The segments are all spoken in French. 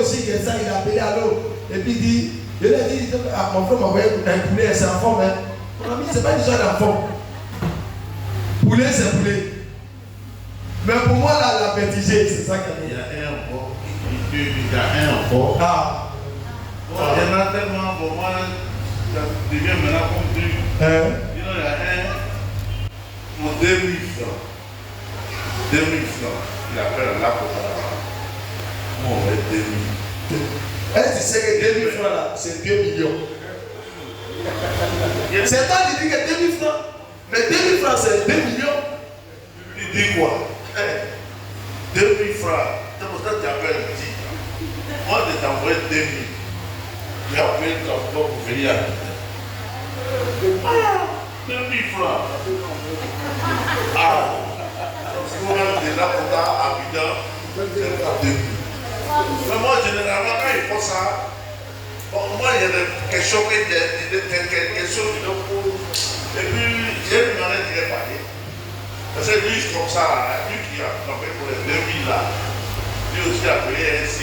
aussi que ça, il a appelé à l'eau. Et puis il dit, il a dit, ah, mon frère m'a envoyé un poulet, c'est un fond, mais mon ami, c'est pas une histoire d'enfant. Poulet, c'est poulet. Mais pour moi, là, la bêtisée, c'est ça qu'il y a. Il y a un enfant. Il y a un enfant. Ah. Bon, il y en a tellement, pour moi, ça devient maintenant comme tu. Il y a un. Mon 2000 francs. 2000 francs. Il appelle là pour ça. Moi, on va être 2000. Est-ce que tu sais que 2000 francs là, c'est 2 millions? C'est toi qui dis que 2000 francs. Mais 2000 francs, c'est 2 millions. Tu dis quoi? 2000 francs. C'est pour ça que tu appelles 10. Moi, je t'envoie 2000. Tu as payé le transport pour venir à la 2000 francs. Ah! Si vous avez déjà pour ta habitant, c'est pas 2000. Mais moi, généralement, quand il faut ça, bon, moi, il y a des questions qui me posent. Et puis, j'ai une manière de les parler. Parce que lui, comme ça, lui qui a fait pour les 2000 là, lui aussi a payé un 6.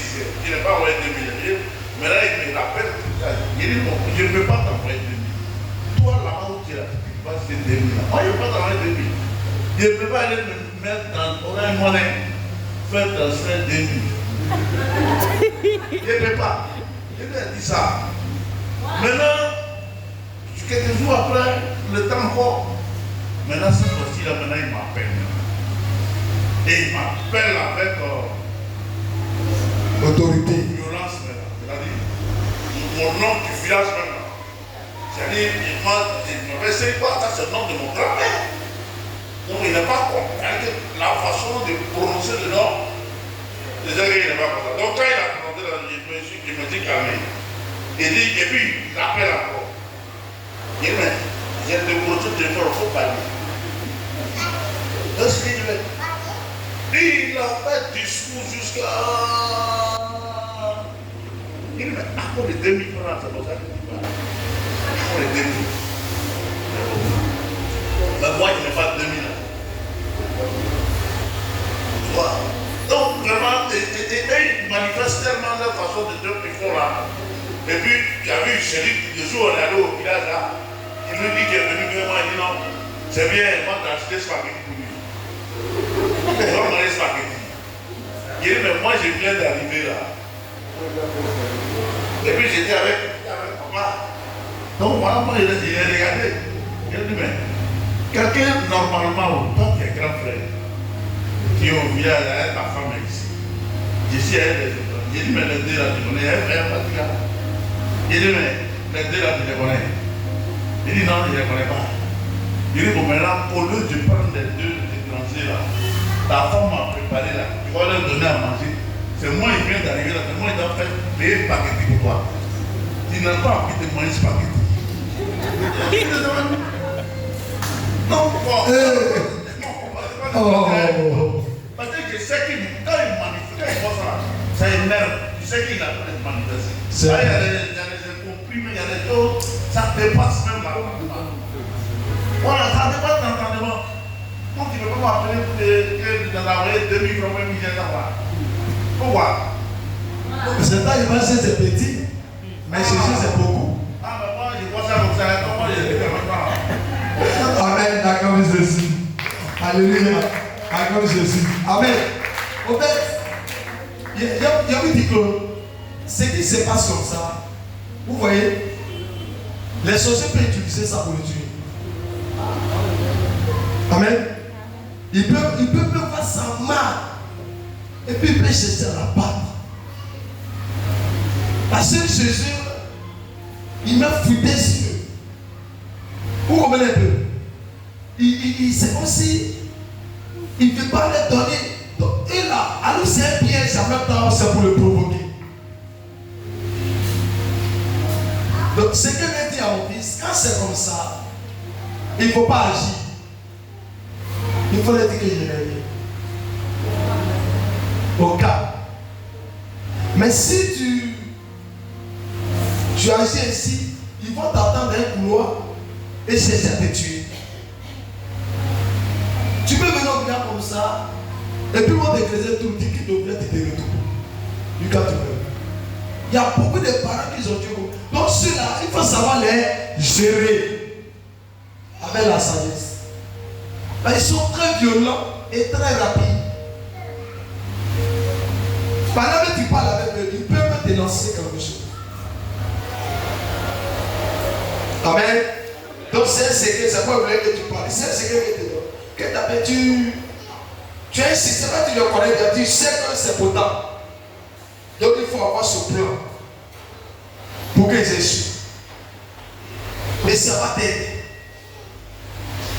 Il n'est pas envoyé 2000. Mais là, il me rappelle. Il dit, bon, je ne peux pas t'envoyer 2000. Toi, là-bas où tu es là, tu peux pas faire 2000. Moi, je ne peux pas t'envoyer 2000. Je ne peux pas aller me mettre dans Orange Money, faire transfert 2000. Je ne peux pas. Je lui ai dit ça. Maintenant, quelques jours après, le temps encore. Maintenant, cette fois-ci, là, maintenant, il m'appelle. Et il m'appelle avec autorité. Violence maintenant. C'est-à-dire, mon nom du village maintenant. C'est-à-dire, il m'a essayé pas, ça c'est le nom de mon grand-père. Donc, il n'est pas content. La façon de prononcer le nom, déjà, il n'est pas content. Donc, quand il a prononcé, il me dit calmé. Il dit, et puis, il appelle encore. Il dit, mais, il y a des gros trucs de faire, il faut parler. Donc, ce qu'il dit, il a fait discours jusqu'à. Il dit, mais à quoi les 2000 francs, c'est pour ça qu'il dit pas. À quoi les 2000? Mais moi, je n'ai pas 2000. Tu vois? Donc, vraiment, ils manifestent tellement leur façon de dire qu'ils font là. Et puis, il y a eu celui, le jour où on est allé au village là, il nous dit qu'il est venu vraiment, il dit non, c'est bien, moi j'ai acheté spaghetti pour lui. Il va manger spaghetti. Il dit, mais moi je viens d'arriver là. Et puis j'étais avec papa. Donc voilà, moi il a regardé. Il a dit, mais quelqu'un normalement, toi qui es grand frère, qui est au village, ta femme est ici. Je suis elle, j'ai dit, mais les deux là, tu connais, elle m'a dit là. Il dit, mais les deux là, tu les connais. Il dit, non, je ne les connais pas. Il dit, bon, maintenant, au lieu de prendre les deux étrangers là, ta femme m'a préparé là, tu vas leur donner à manger. C'est moi, il vient d'arriver là, c'est moi, il doit faire payer spaghetti pour toi. Tu n'as pas envie de manger spaghetti. Non, pourquoi? Parce que je sais qu'il, quand il manifeste, quand il voit ça, ça énerve. Tu sais qu'il a pas de manifester. Il y a des comprimés, il y a des choses, ça dépasse même là. Voilà, ça dépasse l'entendement. Donc tu ne peux pas m'appeler que tu as envoyé 2000 francs, même 1000 francs. Pourquoi? C'est pas une c'est petit, mais chez eux c'est beaucoup. Ah, mais moi je vois ça comme ça, moi je dis que maintenant. Amen, d'accord, Jésus. Alléluia. D'accord, Jésus. Amen. En fait, je vous dis que ce qui se passe comme ça, vous voyez, les sorciers peuvent utiliser ça pour le tuer. Amen. Ils peuvent faire ça mal. Et puis ils peuvent chercher à la battre. Parce que Jésus, il m'a foutu sur eux. Vous comprenez un peu? C'est aussi, il ne veut pas les donner. Donc, et là, alors c'est un piège, en même temps, c'est pour le provoquer. Donc, ce que je dis à mon fils, quand c'est comme ça, il ne faut pas agir. Il faut leur dire que je l'ai dit. Au cas. Mais si tu agis ainsi, ils vont t'attendre dans un couloir et chercher à te tuer. Tu peux venir au village comme ça, et puis ils vont te creuser tout, dire qu'ils devraient te retourner. Du cas, tu peux. Il y a beaucoup de parents qui ont Dieu. Donc ceux-là, il faut savoir les gérer avec la sagesse. Ils sont très violents et très rapides. Pendant que tu parles avec eux, ils peuvent te lancer quelque chose. Amen. Donc c'est un secret, c'est pas vrai que tu parles. C'est un secret que tu donnes. Que tu as un système, tu le connais, tu sais que c'est potent. Donc il faut avoir ce plan pour qu'ils échouent. Mais ça va t'aider.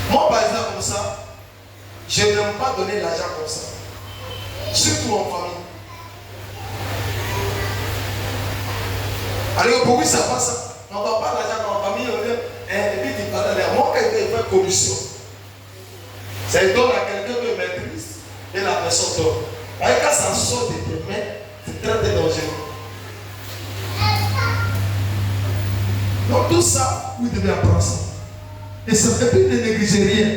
Moi par exemple comme ça, je n'aime pas donner l'argent comme ça. Surtout en famille. Alors pour lui ça passe. On ne donne pas l'argent en famille. Et puis tu parles de moi quelqu'un fait commission. Ça donne à quelqu'un qui maîtrise. Et la personne donne. Et quand ça sort de tes mains, c'est très dangereux. Donc tout ça, vous devez apprendre ça. Et ça fait plus de négliger rien.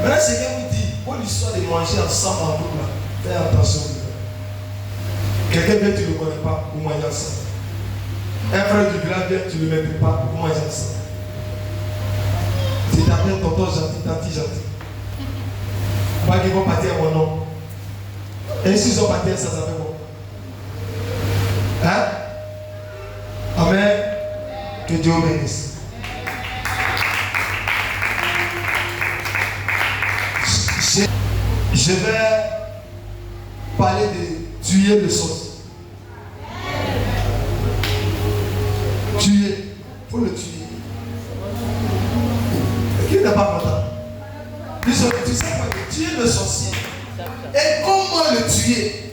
Maintenant, c'est que vous dit, pour l'histoire de manger ensemble en groupe, fais attention. Quelqu'un vient, tu ne le connais pas, vous mangez ensemble. Un frère du village vient, tu ne le mets pas, vous mangez ensemble. Tu t'appelles tonton gentil, tanti gentil. Pas qu'ils vont partir à mon nom. Et s'ils ont parti, ça s'appelle quoi? Hein? Amen. Que Dieu bénisse. Je vais parler de tuer le sorcier. Tuer. Il faut le tuer. Qui n'est pas content? Tu sais quoi? Tuer le sorcier. Et comment le tuer?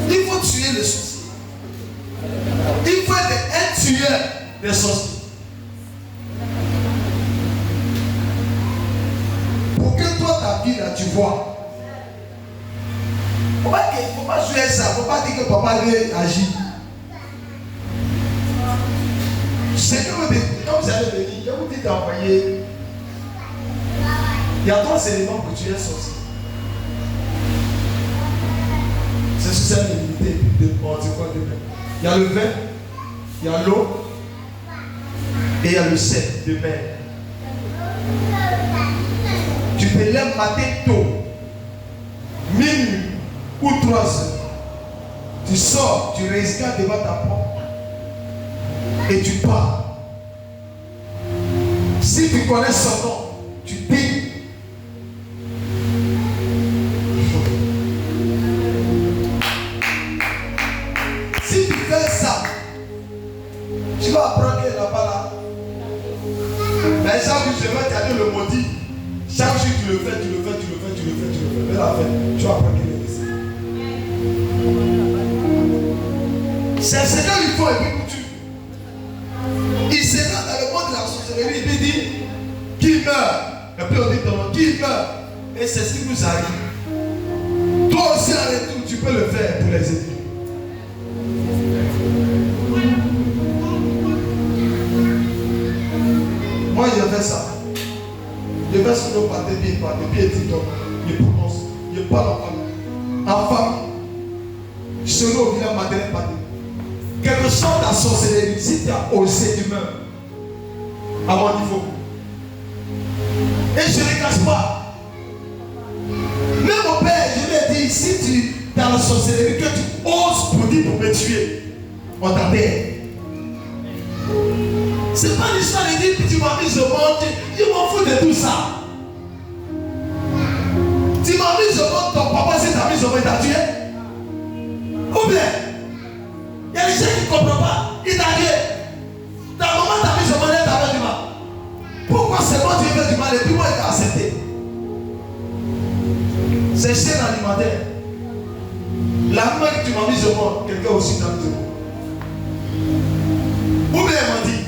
Il faut tuer le sorcier. Il faut être un tueur de sorciers. Pour que toi, ta vie là, tu vois. Il ne faut pas jouer ça. Il ne faut pas dire que papa agit. C'est que quand vous allez venir, je vous dis d'envoyer. Il y a 3 éléments pour tuer un sorcier. C'est sur cette limité de quoi de mer. Il y a le vin, il y a l'eau et il y a le sel de mer. Tu te lèves matin tôt, minuit ou 3 heures. Tu sors, tu regardes devant ta porte et tu pars. Si tu connais son nom, tu dis. Si tu fais ça, tu vas apprendre qu'il n'est pas là. Mais chaque jour, je vais te dire le maudit. Chaque jour, tu le fais. Mais la fin, tu vas apprendre qu'il est ici. C'est ce qu'il faut et puis tu. Il se rend dans le monde de la sorcellerie, il dit qui meurt. Et puis on dit ton nom, qui meurt. Et c'est ce qui nous arrive. Toi aussi en retour, tu peux le faire pour les aider. Moi je fais ça. Je vais sur nos par des pieds TikTok. Je prononce. Je parle en famille. Je serai au village maternel par des. Quelque chose dans la sorcellerie, si tu as osé, tu meurs. À mon niveau. Et je ne le cache pas. Même mon père, je lui ai dit, si tu es dans la sorcellerie, que tu oses pour dire pour me tuer, on t'appelle. C'est pas l'histoire de dire que tu m'as mis au monde, je m'en fous de tout ça. Tu m'as mis au monde, ton papa, si tu as mis au monde, il t'a tué. Ou bien, il y a des gens qui ne comprennent pas, il t'a tué. Ta maman t'a mis au monde, elle t'a fait du mal. Pourquoi c'est moi qui fais du mal et puis moi il t'a accepté? C'est chaîne alimentaire. La main que tu m'as mis au monde, quelqu'un aussi t'a mis au monde. Ou bien il m'a dit,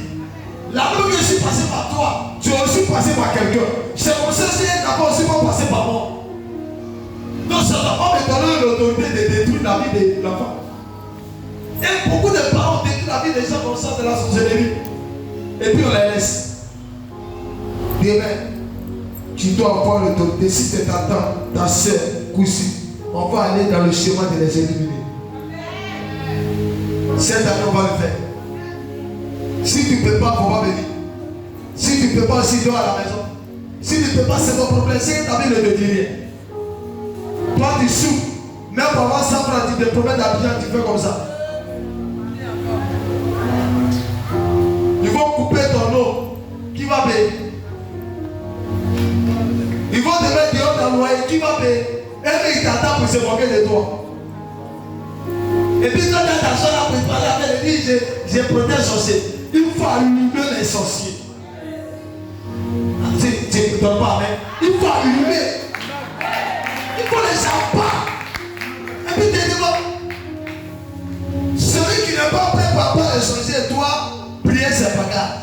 la main que je suis passé par toi, tu as aussi passé par quelqu'un. C'est comme ça si elle n'a pas aussi pas passé par moi. Donc ça ne va pas me donner l'autorité de détruire la vie de l'enfant. Et beaucoup de parents détruisent la vie des gens comme ça de la sorcellerie. Et puis on les laisse. Amen. tu dois avoir l'autorité. Si tu t'attends, ta soeur, cousine, on va aller dans le chemin de les éliminer. Cette année, on va le faire. Si tu ne peux pas, on va venir. Si tu ne peux pas, aussi, dors à la maison. Si tu ne peux pas, c'est ton problème. C'est que ta vie ne te dit rien. Toi, tu souffres. Même pour avoir 100 francs, tu te promets d'habiller, tu fais comme ça. Ils vont couper ton eau. Qui va payer? Ils vont te mettre dehors dans le loyer. Qui va payer? Et puis, il t'attend pour se moquer de toi. Et puis, quand tu as ta soeur là pour parler avec elle, dit j'ai protégé les sorciers. Il faut allumer les sorciers. Tu ne donnes pas, mais il faut allumer. Il faut les abattre. Et puis, tu dis, celui qui n'est pas prêt pour abattre les sorciers, toi, prier, c'est pas grave.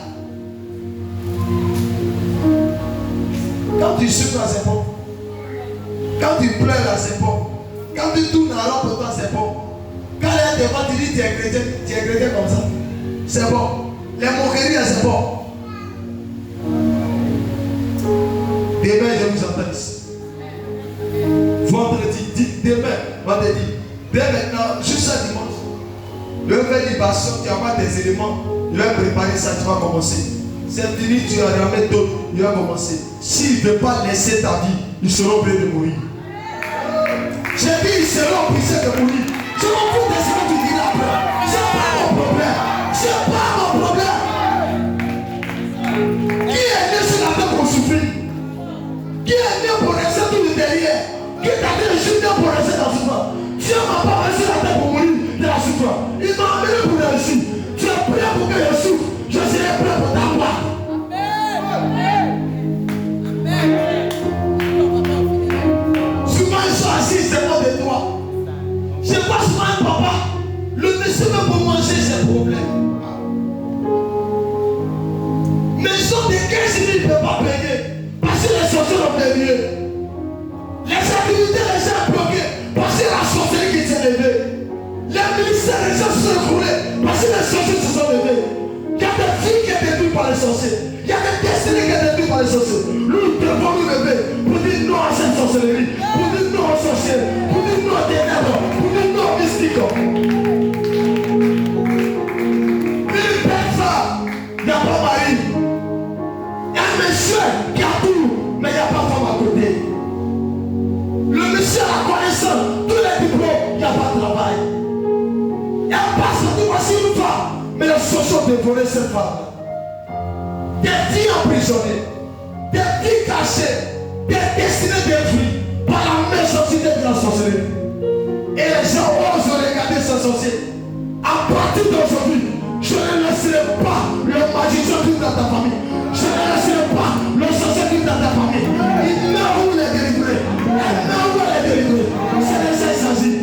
Quand tu souffres là, c'est bon. Quand tu pleures là, c'est bon. Quand tu tournes à l'ombre pour toi, c'est bon. Quand elle te voit, tu dis tu es chrétien comme ça. C'est bon. Les moqueries, c'est bon. Demain, je vous entends ici. Vendredi, demain, vendredi. Dès maintenant, jusqu'à dimanche. Le fait libation, tu as des éléments. Il va préparer ça, tu vas commencer. C'est fini, tu vas ramener d'autres. Il va commencer. S'il ne veut pas laisser ta vie, ils seront prêts de mourir. J'ai dit, ils seront prêts de mourir. Je m'en fous de ce que tu dis là après. C'est pas mon problème. C'est pas mon problème. Qui est né sur la terre pour souffrir? Qui est né pour rester tout le derrière? Qui t'a dit je suis né pour rester dans la souffrance? Dieu m'a pas resté la terre pour mourir de la souffrance. Il m'a amené pour réussir. Tu es prêt pour que je souffre? Je serai prêt pour t'avoir. Souvent ils sont assis, c'est pas de toi. Je vois souvent un papa, le monsieur veut pour manger ses problèmes. Maison de 15 000, il ne peut pas payer. Parce que les sorciers ont payé. Les activités, les gens bloqués. Parce que la sorcellerie qui s'est levée. Les ministères, les gens se sont écroulés. Parce que les sorciers se sont levés. Il y a des filles qui sont détruites par les sorciers. Il y a des destinées qui sont détruites par les sorciers. Nous devons nous lever pour dire non à cette sorcellerie. Pour dire non aux sorciers. Pour dire non aux ténèbres. Pour dire non aux mystiques. Une personne, il n'y a pas mari. Il y a un monsieur qui a tout, mais il n'y a pas de femme à côté. Le monsieur a la connaissance, tous les diplômes, il n'y a pas de travail. Il n'y a pas de voici une femme, mais les sorciers ont dévoré cette femme. Des filles emprisonnées, des filles cachées, des destinées détruites par la même société de la sorcellerie. Et les gens osent regarder ce sorcier. À partir d'aujourd'hui, je ne laisserai pas le magicien vivre dans ta famille. Je ne laisserai pas le sorcier vivre dans ta famille. Il meurt où les délivrer. Il meurt où les délivrer. C'est de ça qu'il s'agit.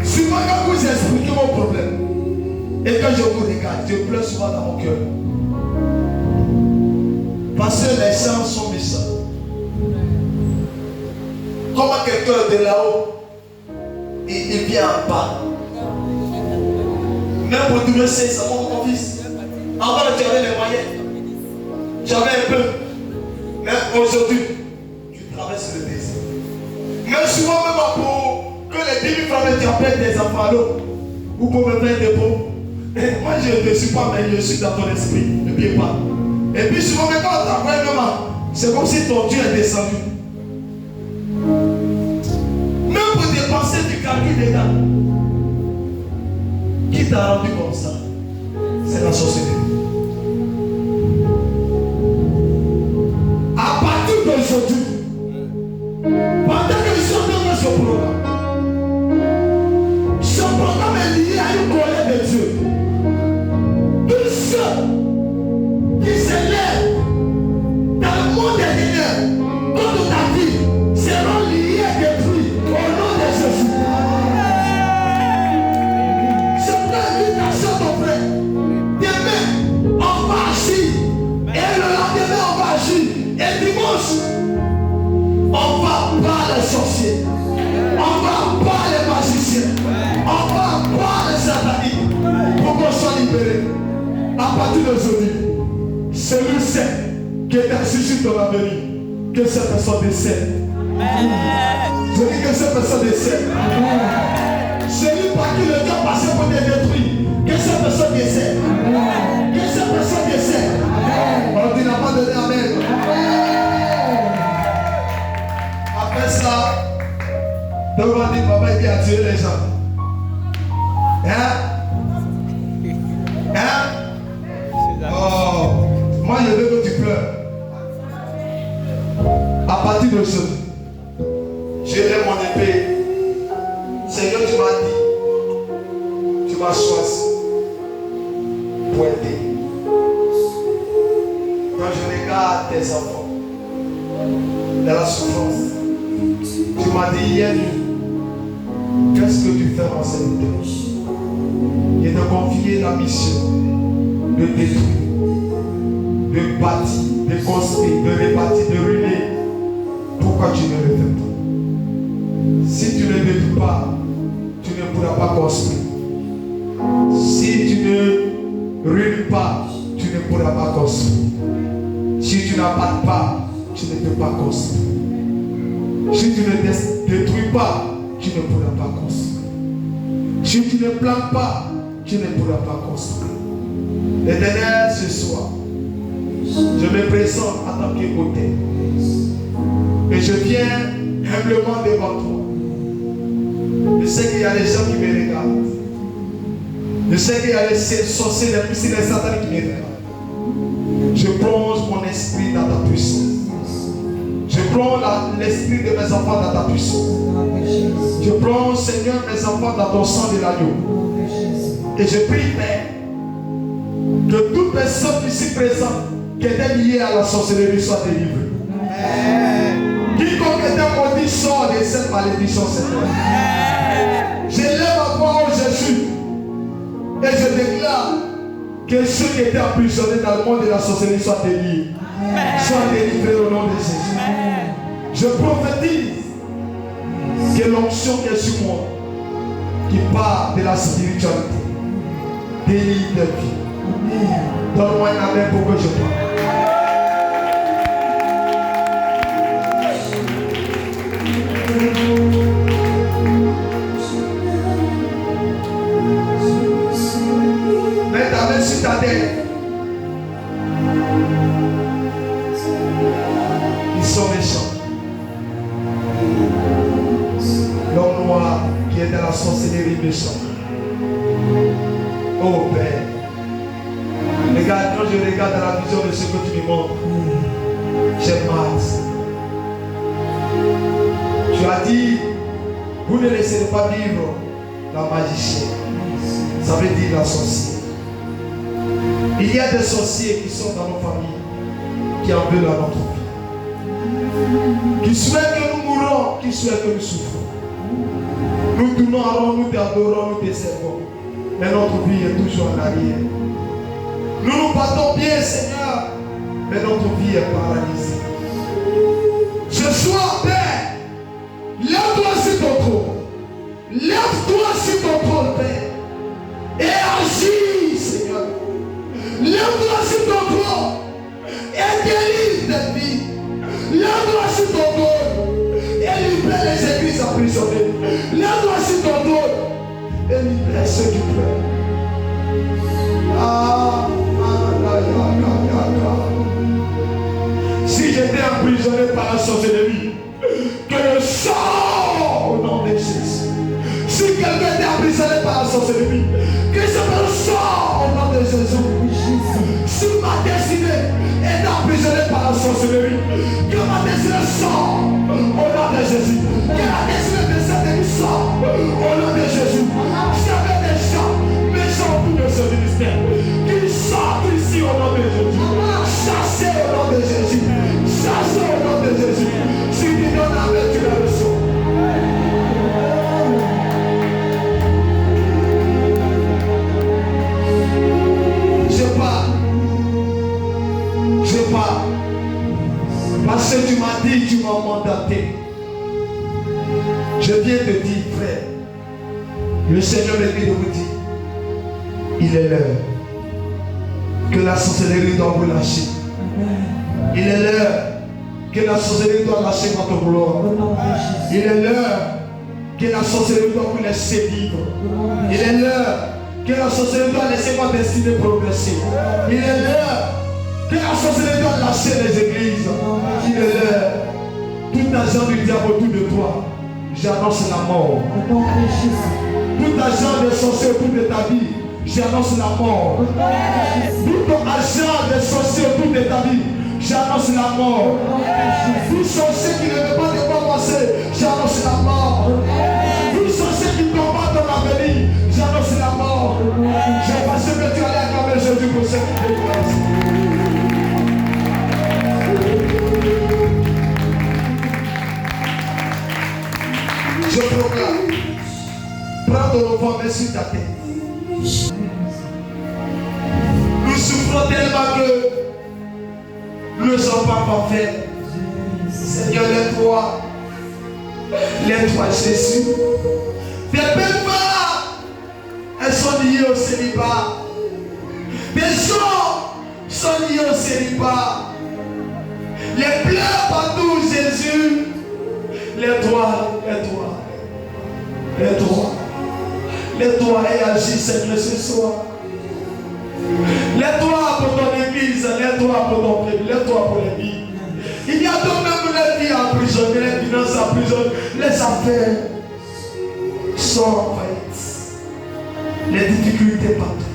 Souvent quand vous expliquez mon problème, et quand je vous regarde, je pleure souvent dans mon cœur. Parce que les gens sont méchants. Comment quelqu'un de là-haut, il vient en bas. Même pour demain, c'est ça, mon fils. En bas, tu avais les moyens. Tu avais un peu. Mais aujourd'hui, tu traverses le désert. Mais souvent, même pour que les 10 000 francs, tu appelles des enfants à l'eau. Ou pour me faire des pots. Moi, je ne suis pas, mais je suis dans ton esprit. N'oubliez pas. Et puis souvent, quand on t'appelle, c'est comme si ton Dieu est descendu. Même pour dépenser du calcul dedans. Qui t'a rendu comme ça? C'est la société. À partir d'aujourd'hui, pendant que je suis en train de ce programme est lié à une colère de Dieu. Tous ceux qui s'élèvent dans le monde des ténèbres contre ta vie seront liés et détruits au nom de Jésus. Je prends une invitation, ton frère. Demain, on va agir. Et le lendemain, on va agir. Et dimanche, on va pas les sorciers. On va pas les magiciens. On va pas les sataniques. Pour qu'on soit libérés. À partir partir d'aujourd'hui, celui-ci qui est assis sur ton avenir, que cette personne décède. Je dis que cette personne décède. Celui par qui le Dieu passé pour te détruire, que cette personne décède. Que cette personne décède. On dit n'a pas donné amen. Après ça, donc on dit papa il a tué les gens. Hein? Oh, moi je veux que tu pleures. À partir de ce, je lève mon épée. Seigneur, tu m'as dit, tu m'as choisi pour aider. Quand je regarde tes enfants dans la souffrance, tu m'as dit hier nuit, qu'est-ce que tu fais en cette nuit? Et de confier la mission de détruire, de bâtir, de construire, de rebâtir, de ruiner. Pourquoi tu ne le fais pas? Si tu ne détruis pas, tu ne pourras pas construire. Si tu ne ruines pas, tu ne pourras pas construire. Si tu n'abattes pas, tu ne peux pas construire. Si tu ne détruis pas, tu ne pourras pas construire. Si tu ne plantes pas, tu ne pourras pas construire. L'Éternel, ce soir, je me présente en tant qu'autel. Et je viens humblement devant toi. Je sais qu'il y a des gens qui me regardent. Je sais qu'il y a des sorciers, des puissants, des satans qui me regardent. Je plonge mon esprit dans ta puissance. Je plonge l'esprit de mes enfants dans ta puissance. Je plonge, Seigneur, mes enfants dans ton sang de l'agneau. Et je prie, Père, que toute personne ici présente qui était liée à la sorcellerie soit délivrée. Quiconque était maudit sort de cette malédiction, Seigneur. Je lève ma voix au Jésus et je déclare que ceux qui étaient emprisonnés dans le monde de la sorcellerie soient délivrés. Soient délivrés au nom de Jésus. Je prophétise que l'onction qui est sur moi, qui part de la spiritualité, délivre de vie. Donne-moi un amen pour que je parle. Mets ta main sur ta tête. Ils sont méchants. L'homme noir qui est dans la sorcellerie méchant. Oh Père. Regarde, quand je regarde dans la vision de ce que tu me montres, j'ai mal. Tu as dit, vous ne laisserez pas vivre la magicienne. Ça veut dire la sorcière. Il y a des sorciers qui sont dans nos familles, qui en veulent à notre vie. Qui souhaitent que nous mourons, qui souhaitent que nous souffrons. Nous tournons, nous t'adorons, nous te servons. Mais notre vie est toujours en arrière. Nous nous battons bien, Seigneur, mais notre vie est paralysée. Ce soir, Père, lève-toi sur ton trône. Lève-toi sur ton trône, Père. Et agis, Seigneur. Lève-toi sur ton trône. Et délivre tes vies. Lève-toi sur ton trône. Et libère les églises emprisonnées. Lève-toi sur ton trône. Et libère ceux qui pleurent. Si j'étais emprisonné par la sorcellerie, que je sors au nom de Jésus. Si quelqu'un était emprisonné par la sorcellerie, que je me sors au nom de Jésus. Si ma destinée est emprisonnée par la sorcellerie, que ma destinée sort au nom de Jésus. Que la destinée de cette église sort au nom de Jésus. J'avais des gens méchants pour de ce ministère qui sortent ici au nom de Jésus. Chassez au nom de Jésus. Chassez au nom de Jésus. Si tu donnes la main, tu la reçois. Je pars. Parce que tu m'as dit, tu m'as mandaté. Je viens te dire, frère, le Seigneur me dit de vous dire, il est l'heure. que la sorcellerie doit vous lâcher. Il est l'heure que la sorcellerie doit lâcher votre gloire. Il est l'heure que la sorcellerie doit vous laisser vivre. Il est l'heure que la sorcellerie doit laisser votre destinée progresser. Il est l'heure que la sorcellerie doit lâcher les églises. Il est l'heure. Tout agent du diable autour de toi, j'annonce la mort. Tout agent de sorcier autour de ta vie, j'annonce la mort. Tout agent de sorcier autour de ta vie, j'annonce la mort. Tout sorcier qui ne veut pas de quoi passer, j'annonce la mort. Tout sorcier qui combat ton avenir, j'annonce la mort. Je pense que tu allais acclamer Jésus pour cette déclaration. Je proclame. Prends ton enfant, mets sur ta tête. Nous souffrons tellement que nous ne sommes pas parfaits. Seigneur, lève-toi Jésus. Tes belles femmes, elles sont liées au célibat. Tes gens sont liés au célibat. Les pleurs partout, Jésus. Lève-toi, lève-toi. Lève-toi. Lève-toi et agis, Seigneur, ce soir. Lève-toi pour ton église, lève-toi pour ton peuple, lève-toi pour les vies. Il y a donc même les vies emprisonnées, les finances emprisonnées, les affaires sont en faillite. Les difficultés partout.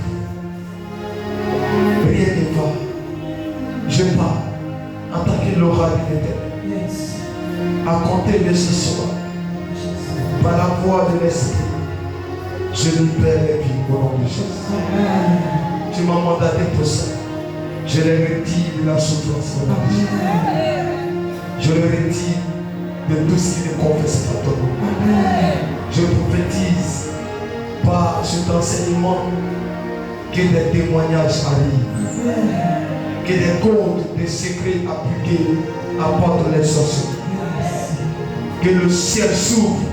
Rien ne va. Je pars en tant que l'oracle de l'Éternel. À compter de ce soir, par la voix de l'Esprit, je libère les vies au nom de Jésus. Tu m'as mandaté pour ça. Je les retire de la souffrance au nom de Jésus. Je les retire de tout ce qui ne confesse pas ton nom. Je prophétise par cet enseignement que des témoignages arrivent, que des codes, des secrets appliqués apportent les sorciers. Que le ciel s'ouvre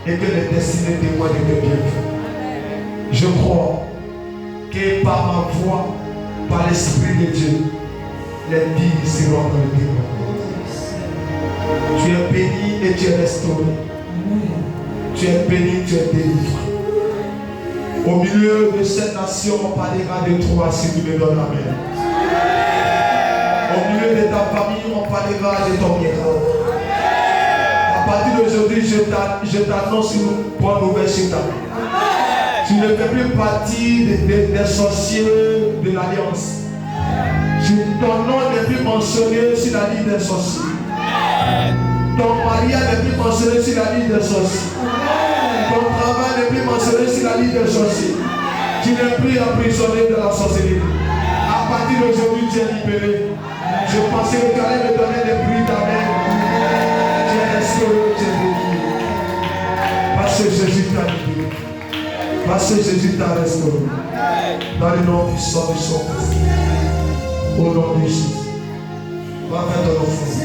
et que les destinées témoignent de tes bienfaits. Je crois que par ma voix, par l'Esprit de Dieu, les vies seront dans le témoignage. Tu es béni et tu es restauré. Tu es béni, tu es délivré. Au milieu de cette nation, on parlera de toi si tu me donnes la main. Au milieu de ta famille, on parlera de ton miracle. À partir d'aujourd'hui, je t'annonce une bonne nouvelle sur ta vie. Tu ne fais plus partie des sorciers de l'Alliance. Ton nom n'est plus mentionné sur la liste des sorciers. Ton mariage n'est plus mentionné sur la liste des sorciers. Ton travail n'est plus mentionné sur la liste des sorciers. Tu n'es plus emprisonné de la sorcellerie. À partir d'aujourd'hui, tu es libéré. Je pensais que tu allais me donner des bruits d'amen. Tu es restauré, tu es béni. Parce que Jésus t'a libéré. Parce que Jésus t'a restauré. Dans le nom puissant de son Fils. Au nom de Jésus. Va vers ton enfant.